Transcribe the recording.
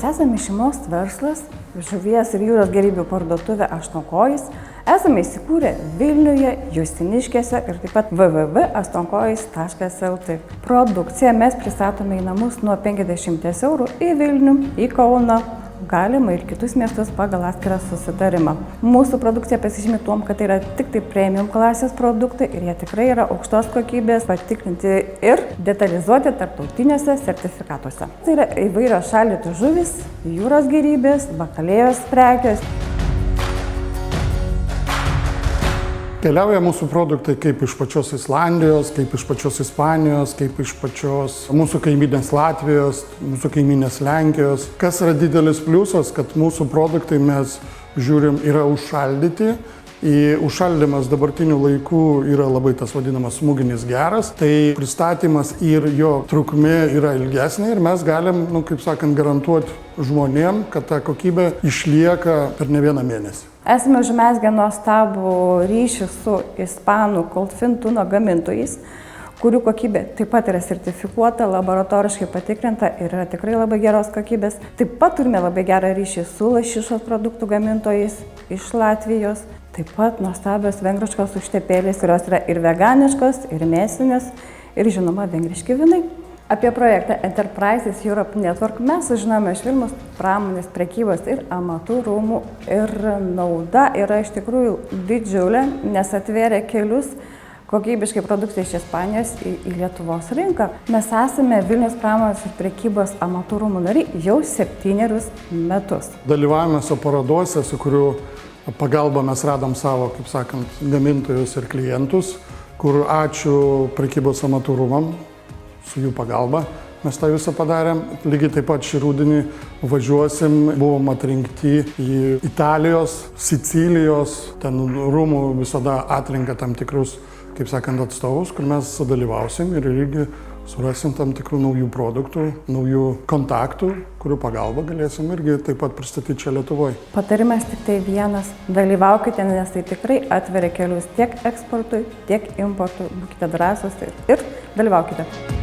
esame šeimos verslas, žuvies ir jūros gėrybių parduotuvė Aštuonkojis. Esame įsikūrę Vilniuje, Justiniškėse ir taip pat www.aštuonkojis.lt. Produkciją mes pristatome į namus nuo 50 eurų į Vilnių, į Kauną, galima ir kitus miestus pagal atskirą susitarimą. Mūsų produkcija pasižymi tuom, kad tai yra tik tai premium klasės produktai ir jie tikrai yra aukštos kokybės, patikrinti ir detalizuoti tarptautiniuose sertifikatuose. Tai yra įvairios šaldytų žuvys, jūros gėrybės, bakalėjos prekės. Keliauja mūsų produktai kaip iš pačios Islandijos, kaip iš pačios Ispanijos, kaip iš pačios mūsų kaimynės Latvijos, mūsų kaimynės Lenkijos. Kas yra didelis pliusas, kad mūsų produktai mes žiūrim yra užšaldyti. Užšaldymas dabartinių laikų yra labai tas vadinamas smūginis geras, tai pristatymas ir jo trukmė yra ilgesnė ir mes galim, kaip sakant, garantuoti žmonėm, kad ta kokybė išlieka per ne vieną mėnesį. Esame užmezgę nuostabų ryšį su ispanų Coldfin tuno gamintojais, kurių kokybė taip pat yra sertifikuota, laboratoriškai patikrinta ir yra tikrai labai geros kokybės. Taip pat turime labai gerą ryšį su lašišos produktų gamintojais iš Latvijos. Taip pat nuostabios vengriškos užtepėlės, kurios yra ir veganiškos, ir mėsinės, ir žinoma vengriški vinai. Apie projektą Enterprises Europe Network mes sužinome iš Vilniaus pramonės, prekybos ir amatų rūmų ir nauda yra iš tikrųjų didžiulė, nes atvėrė kelius kokybiškai produktai iš Ispanijos į Lietuvos rinką. Mes esame Vilniaus pramonės ir prekybos amatų rūmų nariai jau 7 metus. Dalyvavome su parodose, su kurių pagalba mes radom savo, kaip sakant, gamintojus ir klientus, kur ačiū prekybos amatų rūmam, su jų pagalba mes tą visą padarėm. Lygiai taip pat šį rudenį važiuosim, buvom atrinkti į Italijos, Sicilijos, ten rūmų visada atrenka tam tikrus, kaip sakant, atstovus, kur mes sudalyvausim ir irgi surasim tam tikrų naujų produktų, naujų kontaktų, kurių pagalba galėsim irgi taip pat pristatyti čia Lietuvoje. Patarimas tik tai vienas – dalyvaukite, nes tai tikrai atveria kelius tiek eksportui, tiek importui. Būkite drąsūs ir dalyvaukite.